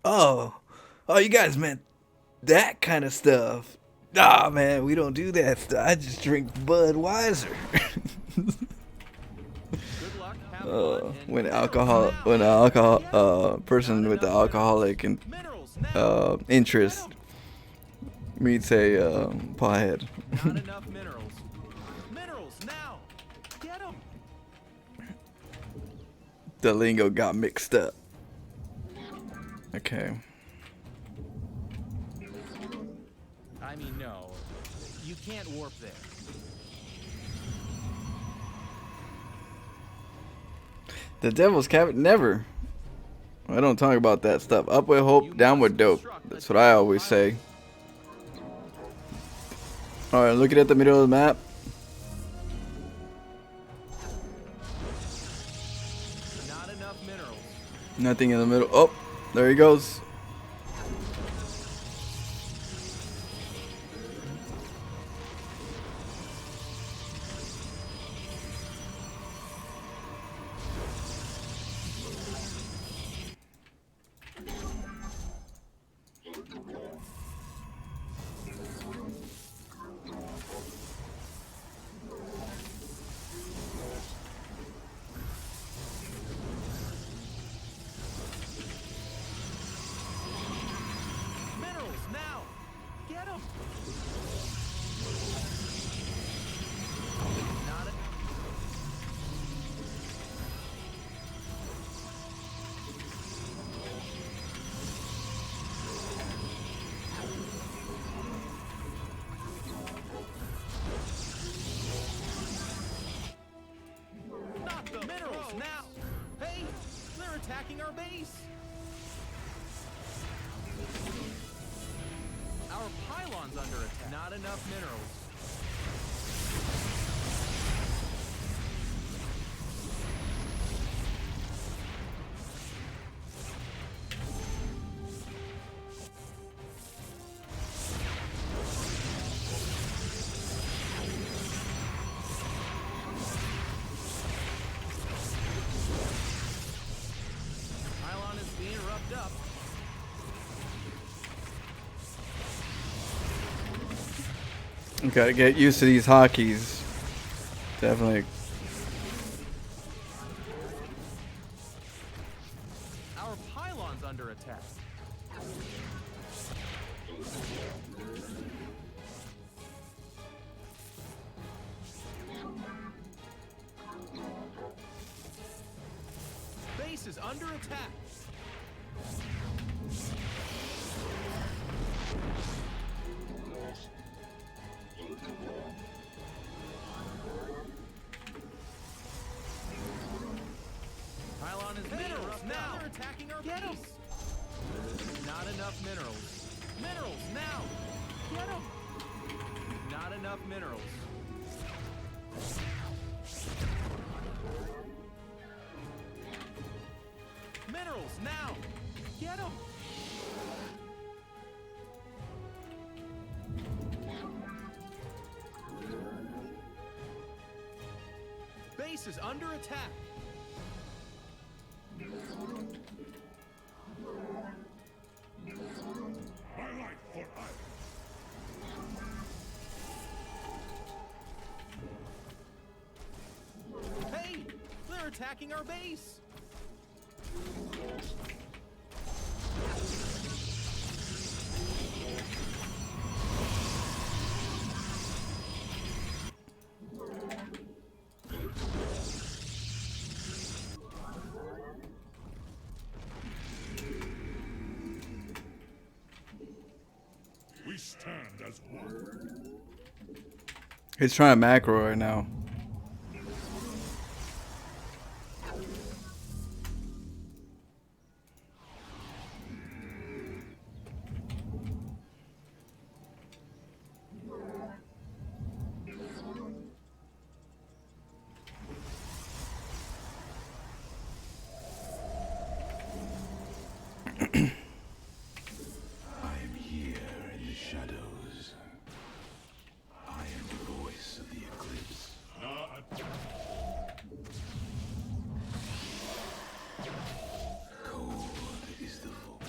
Oh, oh, you guys meant that kind of stuff. Ah, man, we don't do that stuff. I just drink Budweiser. When the alcohol, person with the alcoholic and interest meets a pothead. Not enough minerals. Minerals now. Get them. The lingo got mixed up. Okay. I mean, no. You can't warp there. The devil's cabin, never. I don't talk about that stuff. Up with hope, down with dope. That's what I always say. Alright, looking at the middle of the map. Not enough minerals. Nothing in the middle. Oh, there he goes. Minerals now. Get them. Not enough. Not the minerals now. Hey, they're attacking our base. Our pylon's under attack. Not enough minerals. Pylon is being roughed up. Gotta get used to these hotkeys. Definitely. Our pylon's under attack. Base is under attack. Pylon is minerals now. They're attacking our base. Not enough minerals. Minerals now. Get them. Not enough minerals. Minerals now. Get them. Base is under attack. Hey, they're attacking our base. We stand as one. He's trying to macro right now. I am here in the shadows. I am the voice of the eclipse. Cold is the voice.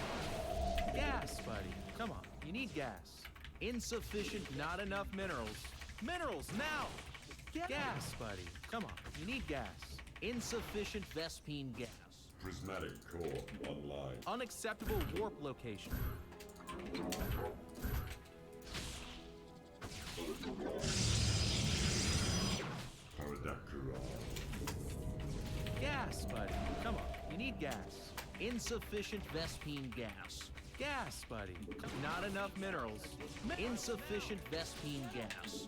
You need gas. Insufficient, not enough minerals. Minerals, now! Gas, buddy. Come on. You need gas. Insufficient Vespine gas. Prismatic core online. Unacceptable warp location. Paradakura. Gas, buddy. Come on. You need gas. Insufficient Vespine gas. Gas, buddy. Not enough minerals. Insufficient Vespine gas.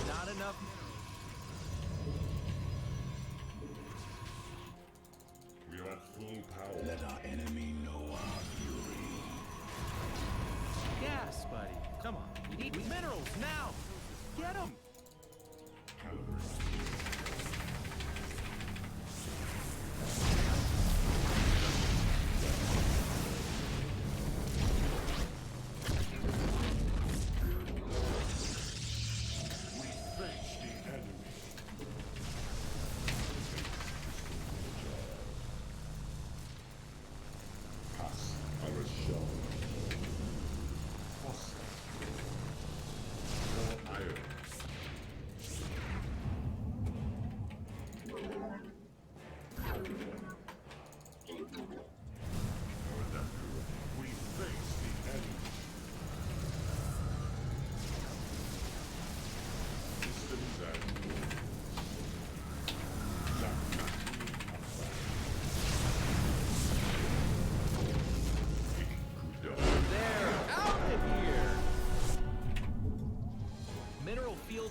Not enough minerals. We are at full power. Let our enemy know our fury. Gas, buddy. Come on. You need minerals now. Get them.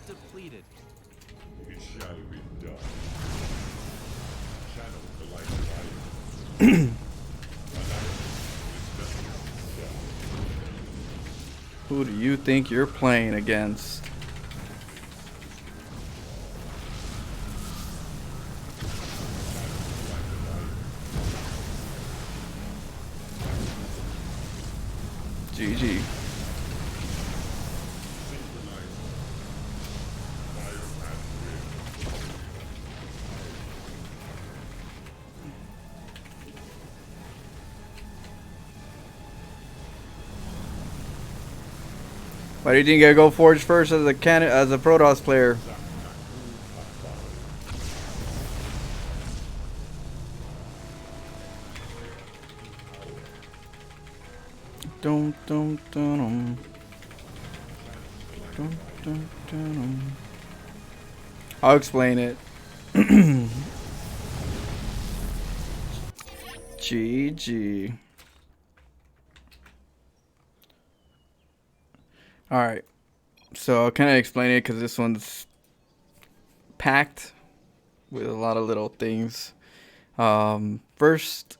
Depleted. It shall be done. Channel the light of Who do you think you're playing against? GG. Why do you think I go Forge first as a Protoss player? Dum dum dum dum dum dum. I'll explain it. GG. Alright, so I'll kind of explain it because this one's packed with a lot of little things. First,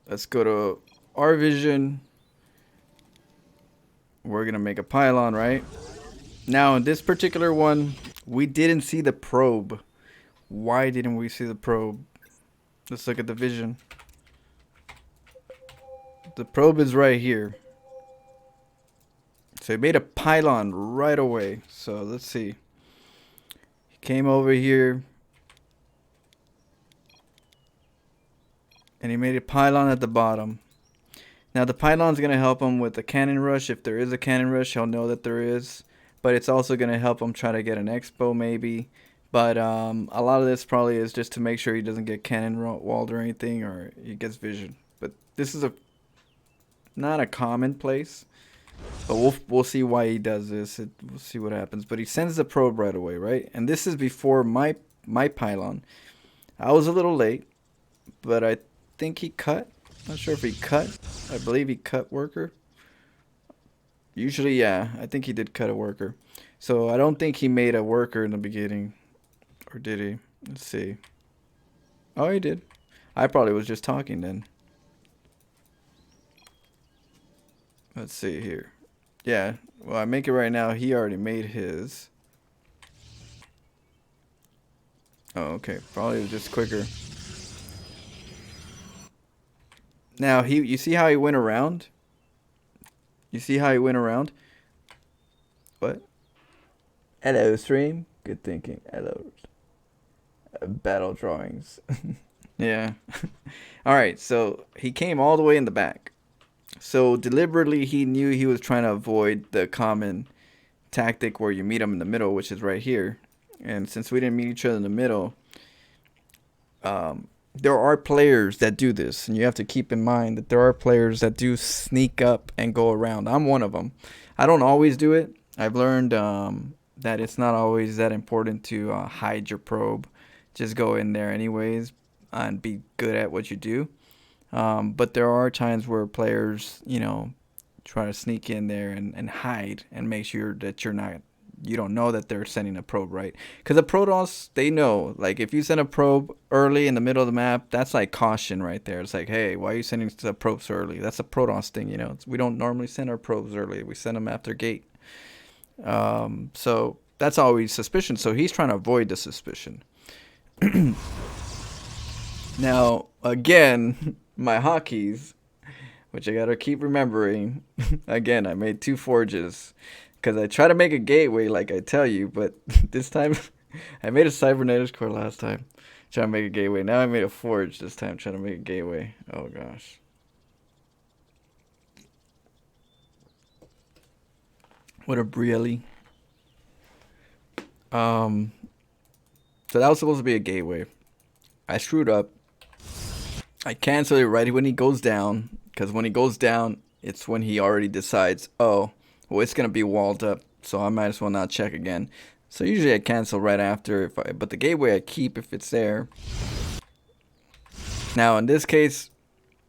let's go to our vision. We're going to make a pylon, right? Now, in this particular one, we didn't see the probe. Why didn't we see the probe? Let's look at the vision. The probe is right here. So he made a pylon right away. So let's see. He came over here. And he made a pylon at the bottom. Now the pylon's going to help him with the cannon rush. If there is a cannon rush, he'll know that there is. But it's also going to help him try to get an expo maybe. But a lot of this probably is just to make sure he doesn't get cannon walled or anything. Or he gets vision. But this is not a common place. But we'll see why he does this. We'll see what happens. But he sends the probe right away, right? And this is before my pylon. I was a little late, but I think he cut. Not sure if he cut. I believe he cut worker. Usually, yeah. I think he did cut a worker. So I don't think he made a worker in the beginning. Or did he? Let's see. Oh, he did. I probably was just talking then. Let's see here. Yeah, well, I make it right now. He already made his. Oh, okay. Probably was just quicker. Now, you see how he went around? You see how he went around? What? Hello, stream. Good thinking. Hello. Battle drawings. Yeah. All right. So he came all the way in the back. So deliberately, he knew he was trying to avoid the common tactic where you meet him in the middle, which is right here. And since we didn't meet each other in the middle, there are players that do this, and you have to keep in mind that there are players that do sneak up and go around. I'm one of them. I don't always do it. I've learned that it's not always that important to hide your probe. Just go in there anyways and be good at what you do. But there are times where players, try to sneak in there and hide and make sure that you don't know that they're sending a probe, right? Because the Protoss, they know, like, if you send a probe early in the middle of the map, that's like caution right there. It's like, hey, why are you sending the probes early? That's a Protoss thing, we don't normally send our probes early. We send them after gate. So that's always suspicion. So he's trying to avoid the suspicion. Now, again, my hotkeys, which I gotta keep remembering. Again, I made 2 forges because I try to make a gateway like I tell you, but this time I made a cybernetics core last time trying to make a gateway. Now I made a forge this time trying to make a gateway. Oh gosh. What a Brielle. So that was supposed to be a gateway. I screwed up. I canceled it right when he goes down, because when he goes down, it's when he already decides, oh, well, it's going to be walled up, so I might as well not check again. So usually I cancel right after, but the gateway I keep if it's there. Now, in this case,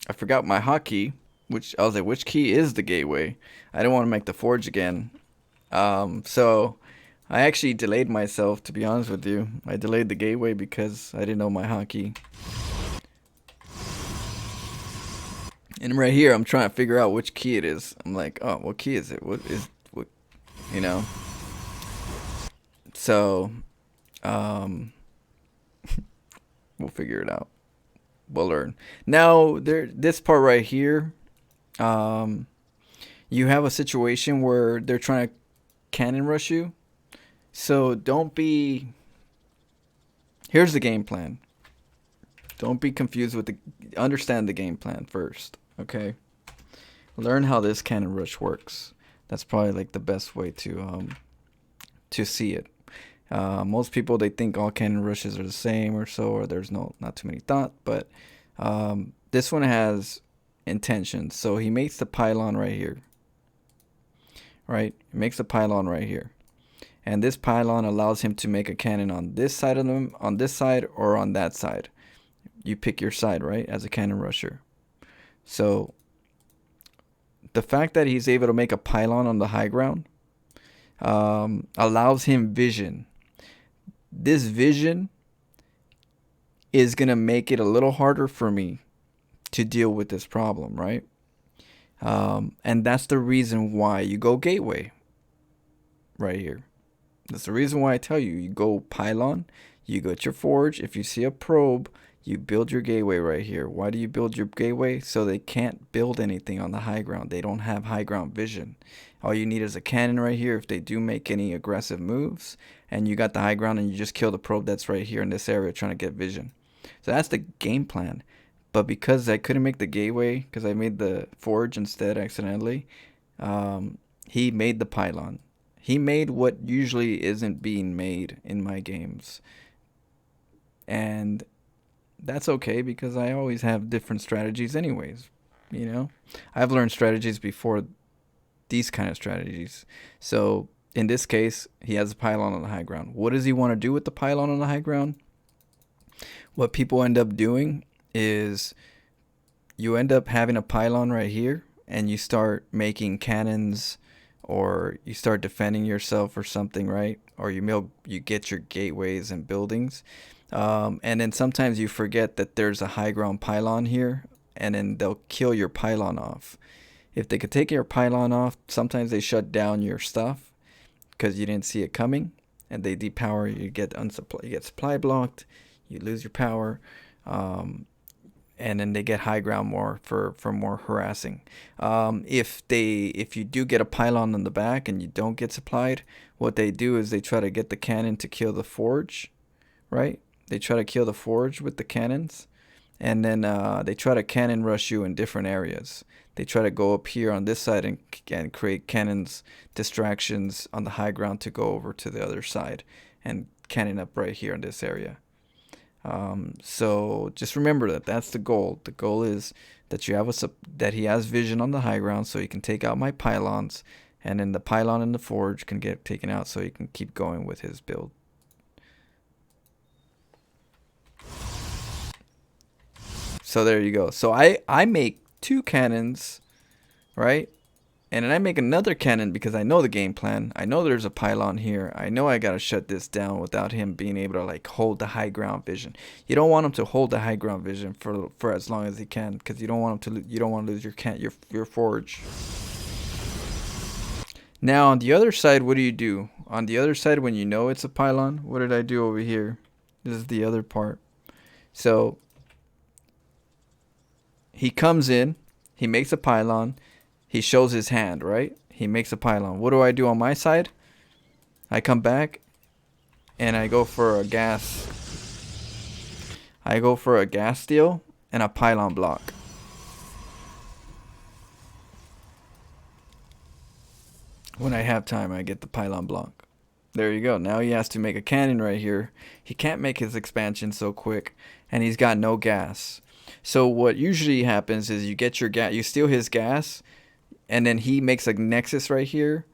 I forgot my hotkey, which I was like, which key is the gateway? I didn't want to make the forge again. So I actually delayed myself, to be honest with you. I delayed the gateway because I didn't know my hotkey. And right here, I'm trying to figure out which key it is. I'm like, oh, what key is it? What? So, we'll figure it out. We'll learn. Now, this part right here, you have a situation where they're trying to cannon rush you. So don't be. Here's the game plan. Don't be confused with understand the game plan first, okay? Learn how this cannon rush works. That's probably like the best way to see it. Most people, they think all cannon rushes are the same or so, or there's not too many thought, but this one has intention. So he makes the pylon right here. Right? He makes the pylon right here. And this pylon allows him to make a cannon on this side of them, on this side, or on that side. You pick your side, right, as a cannon rusher. So the fact that he's able to make a pylon on the high ground allows him vision. This vision is going to make it a little harder for me to deal with this problem, right? And that's the reason why you go gateway right here. That's the reason why I tell you, you go pylon, you go to your forge. If you see a probe, you build your gateway right here. Why do you build your gateway? So they can't build anything on the high ground. They don't have high ground vision. All you need is a cannon right here if they do make any aggressive moves. And you got the high ground and you just kill the probe that's right here in this area trying to get vision. So that's the game plan. But because I couldn't make the gateway, because I made the forge instead accidentally, he made the pylon. He made what usually isn't being made in my games. And that's okay because I always have different strategies anyways. I've learned strategies before these kind of strategies. So in this case, he has a pylon on the high ground. What does he want to do with the pylon on the high ground? What people end up doing is you end up having a pylon right here and you start making cannons, or you start defending yourself or something, right? Or you get your gateways and buildings. And then sometimes you forget that there's a high ground pylon here, and then they'll kill your pylon off. If they could take your pylon off, sometimes they shut down your stuff because you didn't see it coming, and they depower you. You get supply blocked, you lose your power. and then they get high ground more for more harassing. If you do get a pylon on the back and you don't get supplied, what they do is they try to get the cannon to kill the forge, right? They try to kill the forge with the cannons, and then they try to cannon rush you in different areas. They try to go up here on this side and create cannons distractions on the high ground to go over to the other side and cannon up right here in this area. So just remember that that's the goal. The goal is that you have that he has vision on the high ground, so he can take out my pylons, and then the pylon and the forge can get taken out, so he can keep going with his build. So there you go. So I make 2 cannons, right? And then I make another cannon because I know the game plan. I know there's a pylon here. I know I gotta shut this down without him being able to like hold the high ground vision. You don't want him to hold the high ground vision for as long as he can, because you don't want him to. You don't want to lose your forge. Now on the other side, what do? On the other side, when you know it's a pylon, what did I do over here? This is the other part. So he comes in, he makes a pylon. He shows his hand, right? He makes a pylon. What do I do on my side? I come back and I go for a gas. I go for a gas steel and a pylon block. When I have time, I get the pylon block. There you go. Now he has to make a cannon right here. He can't make his expansion so quick, and he's got no gas. So what usually happens is you get your gas, you steal his gas, and then he makes a nexus right here,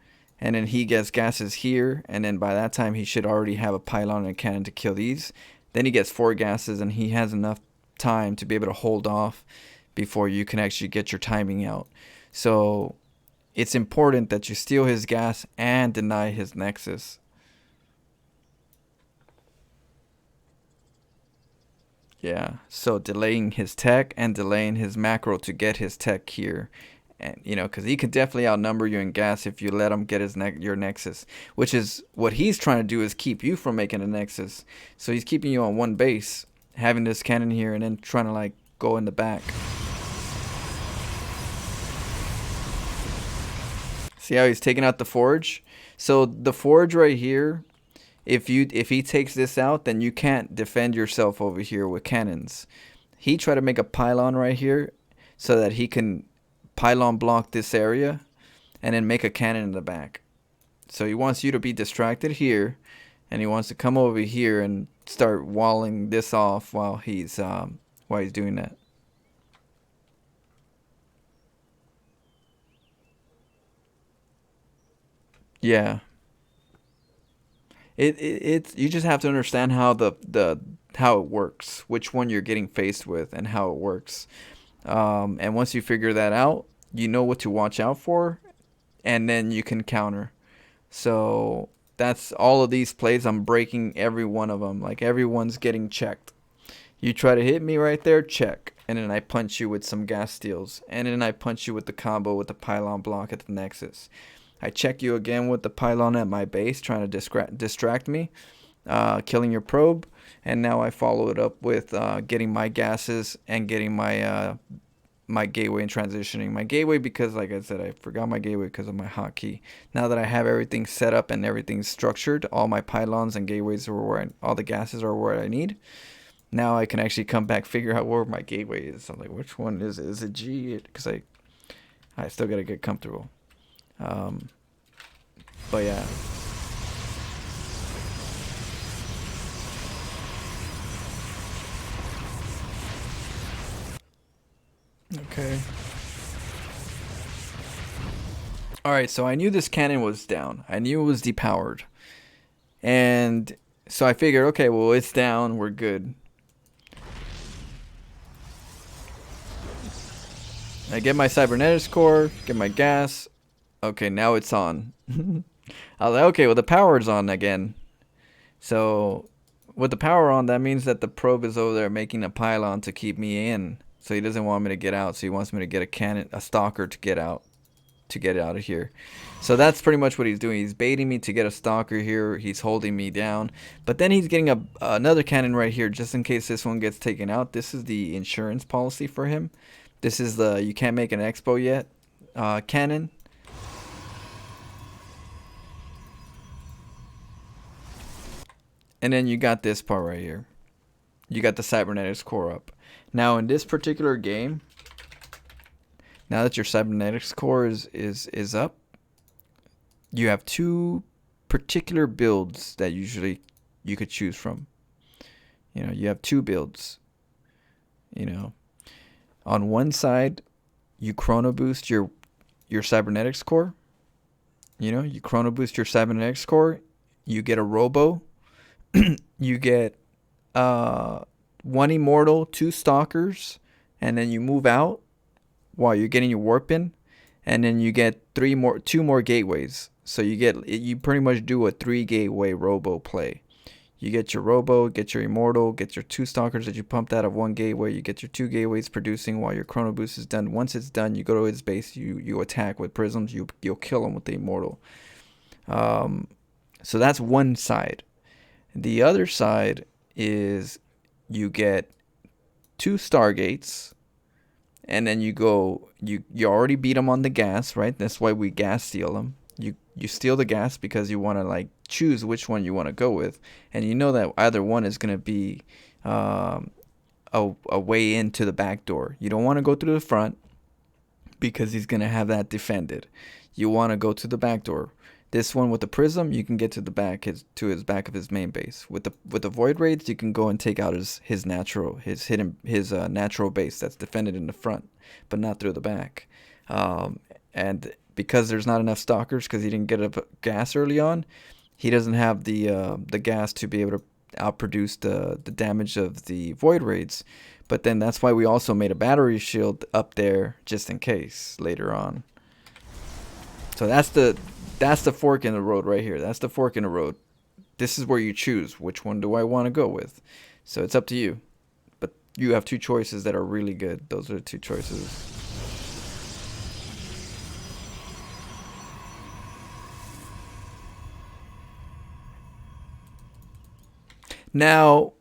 and then he gets gases here, and then by that time he should already have a pylon and a cannon to kill these. Then he gets 4 gases, and he has enough time to be able to hold off before you can actually get your timing out. So it's important that you steal his gas and deny his nexus. Yeah, so delaying his tech and delaying his macro to get his tech here. And you know, because he could definitely outnumber you in gas if you let him get his your nexus, which is what he's trying to do, is keep you from making a nexus. So he's keeping you on one base, having this cannon here, and then trying to like go in the back. See how he's taking out the forge? So the forge right here, if he takes this out, then you can't defend yourself over here with cannons. He tried to make a pylon right here so that he can pylon block this area and then make a cannon in the back. So he wants you to be distracted here, and he wants to come over here and start walling this off while he's doing that. Yeah. It's you just have to understand how how it works, which one you're getting faced with, and how it works. And once you figure that out, you know what to watch out for, and then you can counter. So that's all of these plays. I'm breaking every one of them. Like, everyone's getting checked. You try to hit me right there, check. And then I punch you with some gas steels. And then I punch you with the combo with the pylon block at the nexus. I check you again with the pylon at my base, trying to distract me, killing your probe. And now I follow it up with getting my gases and getting my my gateway and transitioning. My gateway because, like I said, I forgot my gateway because of my hotkey. Now that I have everything set up and everything's structured, all my pylons and gateways are where all the gases are where I need. Now I can actually come back, figure out where my gateway is. I'm like, which one is it? Is it G? Because I still got to get comfortable. But yeah. Okay. Alright, so I knew this cannon was down. I knew it was depowered. And so I figured, okay, well, it's down. We're good. I get my cybernetics core, get my gas. Okay, now it's on. I was like, okay, well, the power's on again. So with the power on, that means that the probe is over there making a pylon to keep me in. So he doesn't want me to get out. So he wants me to get a stalker to get out. to get out of here. So that's pretty much what he's doing. He's baiting me to get a stalker here. He's holding me down. But then he's getting another cannon right here just in case this one gets taken out. This is the insurance policy for him. This is the you can't make an expo yet cannon. And then you got this part right here. You got the cybernetics core up. Now in this particular game, now that your cybernetics core is up, you have two particular builds that usually you could choose from. You know, you have two builds. You know, on one side, you chrono boost your cybernetics core. You know, you chrono boost your cybernetics core. You get a robo. You get 1 immortal, 2 stalkers, and then you move out while you're getting your warp in, and then you get 2 more gateways. So you pretty much do a 3 gateway robo play. You get your robo, get your immortal, get your 2 stalkers that you pumped out of 1 gateway. You get your 2 gateways producing while your chrono boost is done. Once it's done, you go to his base. You attack with prisms. You'll kill him with the immortal. So that's one side. The other side is you get 2 stargates, and then you already beat them on the gas, right? That's why we gas steal them. You steal the gas because you want to like choose which one you want to go with, and you know that either one is going to be a way into the back door. You don't want to go through the front because he's going to have that defended. You want to go to the back door. This one with the prism, you can get to the back his back of his main base. With the void raids, you can go and take out his natural base that's defended in the front, but not through the back. And because there's not enough stalkers, because he didn't get a gas early on, he doesn't have the gas to be able to outproduce the damage of the void raids. But then that's why we also made a battery shield up there just in case later on. So that's the fork in the road right here. That's the fork in the road. This is where you choose which one do I want to go with. So it's up to you. But you have 2 choices that are really good. Those are the 2 choices. Now,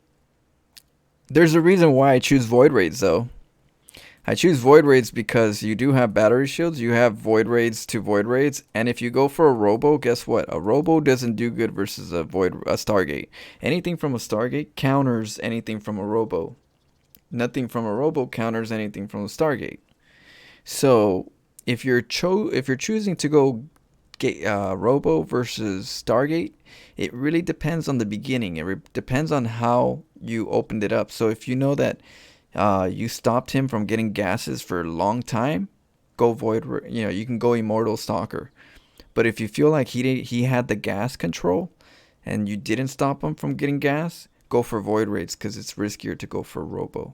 there's a reason why I choose void raids though. I choose void raids because you do have battery shields, you have void raids to void raids, and if you go for a robo, guess what? A robo doesn't do good versus a stargate. Anything from a stargate counters anything from a robo. Nothing from a robo counters anything from a stargate. So if you're choosing to go robo versus stargate, it really depends on the beginning. It depends on how you opened it up. So if you know that you stopped him from getting gases for a long time, go void. You can go immortal stalker. But if you feel like he had the gas control and you didn't stop him from getting gas, go for void raids because it's riskier to go for robo.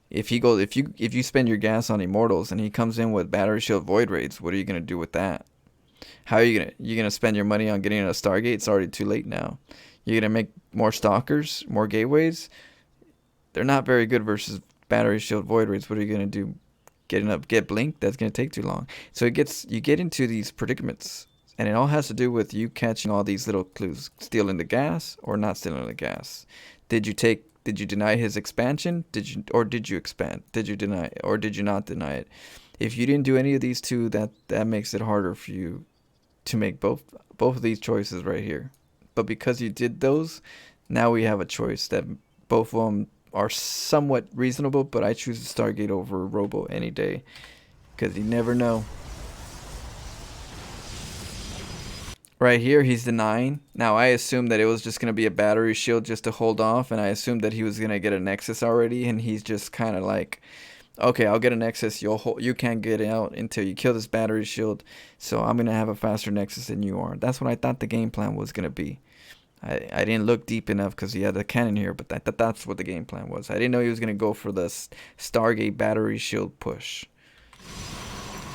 If you spend your gas on immortals and he comes in with battery shield void raids, what are you gonna do with that? How are you gonna spend your money on getting a stargate? It's already too late now. You're gonna make more stalkers, more gateways. They're not very good versus battery shield void raids. What are you gonna do? Get blink? That's gonna take too long. So you get into these predicaments, and it all has to do with you catching all these little clues: stealing the gas or not stealing the gas. Did you deny his expansion? Did you expand? Did you deny it, or did you not deny it? If you didn't do any of these 2, that makes it harder for you to make both of these choices right here. But because you did those, now we have a choice that both of them are somewhat reasonable, but I choose the Stargate over Robo any day because you never know. Right here, he's denying. Now, I assumed that it was just going to be a battery shield just to hold off, and I assumed that he was going to get a Nexus already, and he's just kind of like, okay, I'll get a Nexus. You can't get out until you kill this battery shield, so I'm going to have a faster Nexus than you are. That's what I thought the game plan was going to be. I didn't look deep enough because he had the cannon here, but that's what the game plan was. I didn't know he was going to go for the Stargate battery shield push.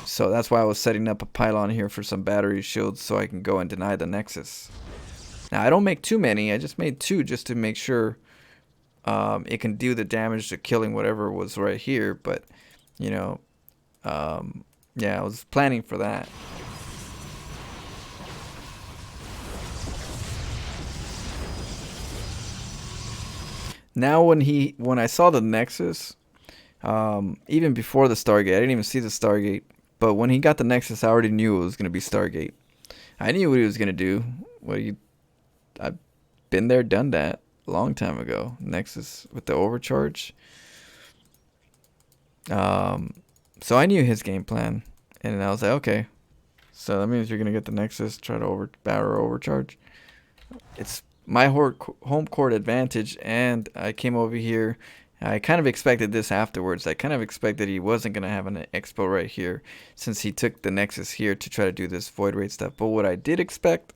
So that's why I was setting up a pylon here for some battery shields so I can go and deny the Nexus. Now, I don't make too many. I just made 2 just to make sure it can do the damage to killing whatever was right here. But, you know, Yeah, I was planning for that. Now when I saw the Nexus, even before the Stargate, I didn't even see the Stargate. But when he got the Nexus, I already knew it was gonna be Stargate. I knew what he was gonna do. I've been there, done that a long time ago. Nexus with the overcharge. So I knew his game plan, and I was like, okay. So that means you're gonna get the Nexus, try to overcharge. It's my home court advantage, and I came over here. I kind of expected this afterwards. I kind of expected he wasn't gonna have an expo right here, since he took the Nexus here to try to do this void rate stuff. But what I did expect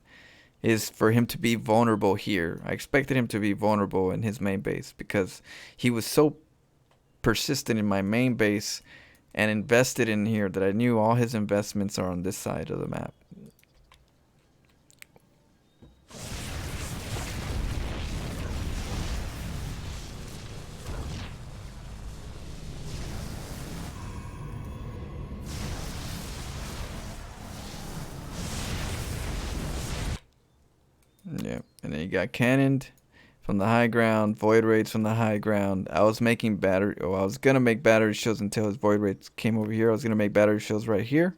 is for him to be vulnerable here. I expected him to be vulnerable in his main base because he was so persistent in my main base and invested in here that I knew all his investments are on this side of the map. Yeah, and then you got cannoned from the high ground, void rates from the high ground. I was gonna make battery shields until his void rates came over here. I was gonna make battery shields right here,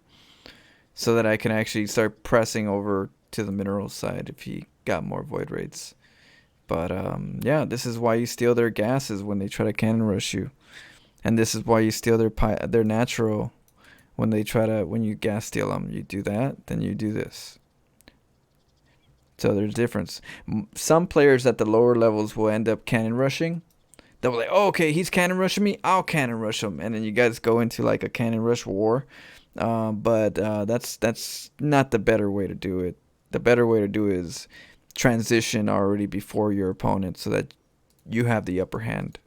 so that I can actually start pressing over to the mineral side if he got more void rates. But yeah, this is why you steal their gases when they try to cannon rush you, and this is why you steal their natural when you gas steal them. You do that, then you do this. So there's a difference. Some players at the lower levels will end up cannon rushing. They'll be like, oh, okay, he's cannon rushing me, I'll cannon rush him. And then you guys go into like a cannon rush war. But that's not the better way to do it. The better way to do it is transition already before your opponent so that you have the upper hand.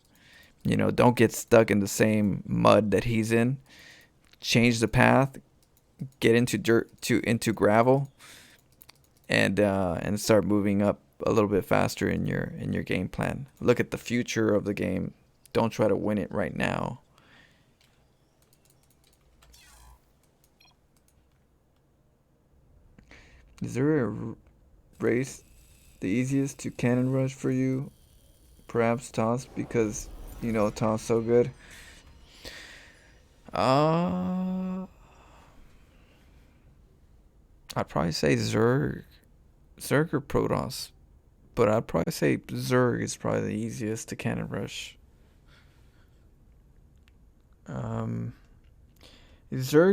You know, don't get stuck in the same mud that he's in. Change the path, get into dirt into gravel, and start moving up a little bit faster in your game plan. Look at the future of the game. Don't try to win it right now. Is there a race the easiest to cannon rush for you? Perhaps Toss, because you know Toss so good. Uh I'd probably say Zerg. Zerg or Protoss. But I'd probably say Zerg is probably the easiest to cannon rush. Um, Zerg's